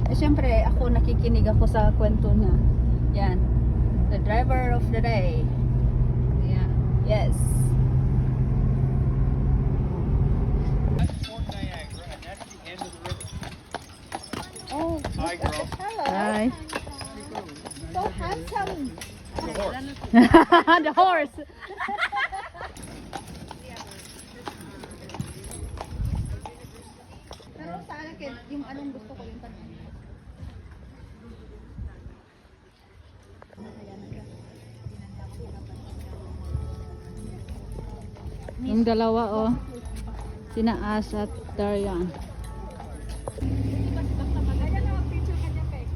Siyempre, ako nakikinig ako sa kwento niya. Yan. The driver of the day. Yeah. Yes. Fort Niagara, and that's the end of the river. Oh, Hi, girl. hello. Hi. So handsome. The horse. The horse. Pero sa akin, yung anong gusto ko yung tanong. Yung dalawa oh. Sina Ash at Darian.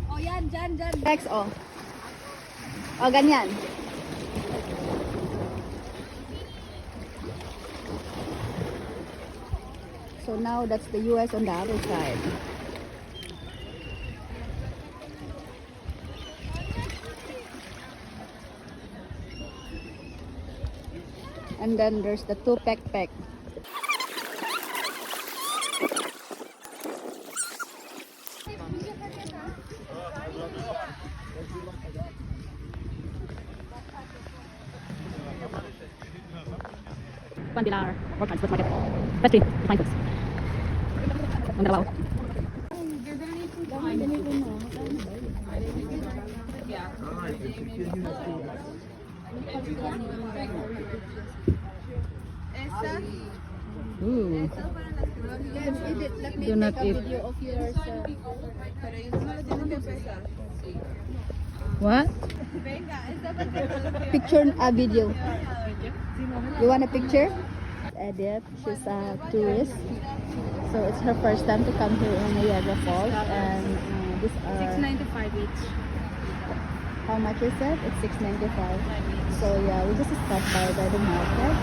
Oh, yan, dyan. Next, oh. Oh, ganyan. So now that's the US on the other side. And then there's the two pek-pek. Pandilar or transport market. Press 3 to find books. Yung dalawa oh. Ooh. Do not eat. What? Picture a video. You want a picture? Edith, she's a tourist. So it's her first time to come here in Niagara Falls, and these are $6.95 each. how much is it? It's $6.95. So yeah, we just stopped by the market,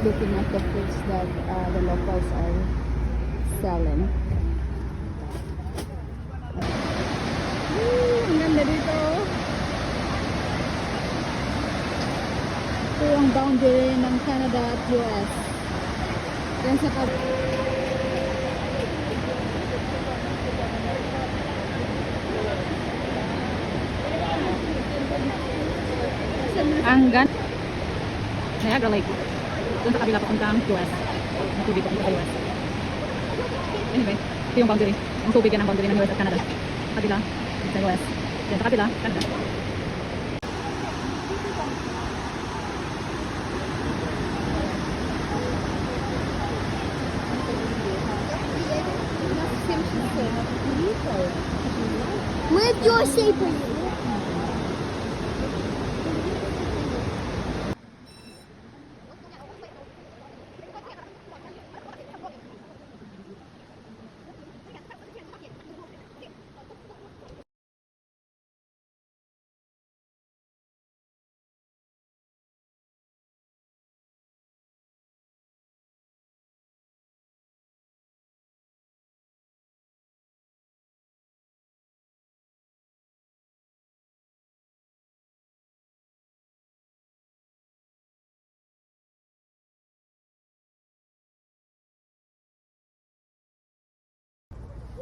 looking at the fruits that the locals are selling. Ang ganda dito. Ito yung boundary ng Canada at US. Yan sa Ang gan Niagara Lake. Doon sa kabila papuntang US. Ang tubig papunta sa US. Anyway, ito yung boundary. Ang tubig yan ang boundary ng US at Canada. Sa kabila, sa US. Yan sa kabila, Canada. Where's your shaper?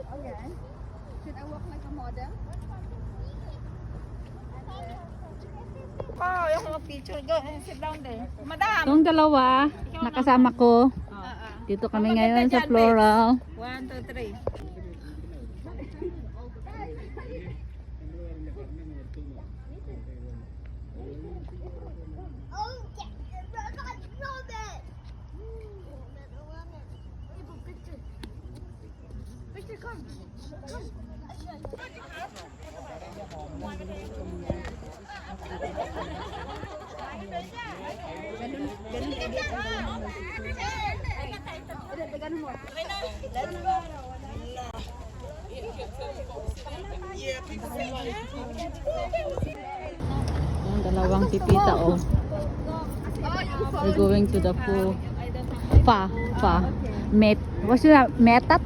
Okay. Should I walk like a model? Oh, yung mga picture. Go and sit down there. Madam! Itong dalawa, nakasama ko. Dito kami ngayon sa Floral. 1, 2, 3. Yung dalawang pipita oh. We're going to the Fa. What's your metat?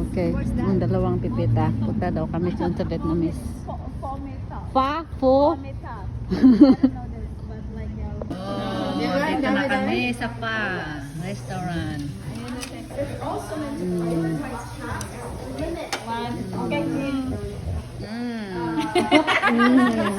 Okay, yung dalawang pipita. Punta daw kami sa Vietnamese. Pho. Dito na kami sa Pho restaurant. Mm.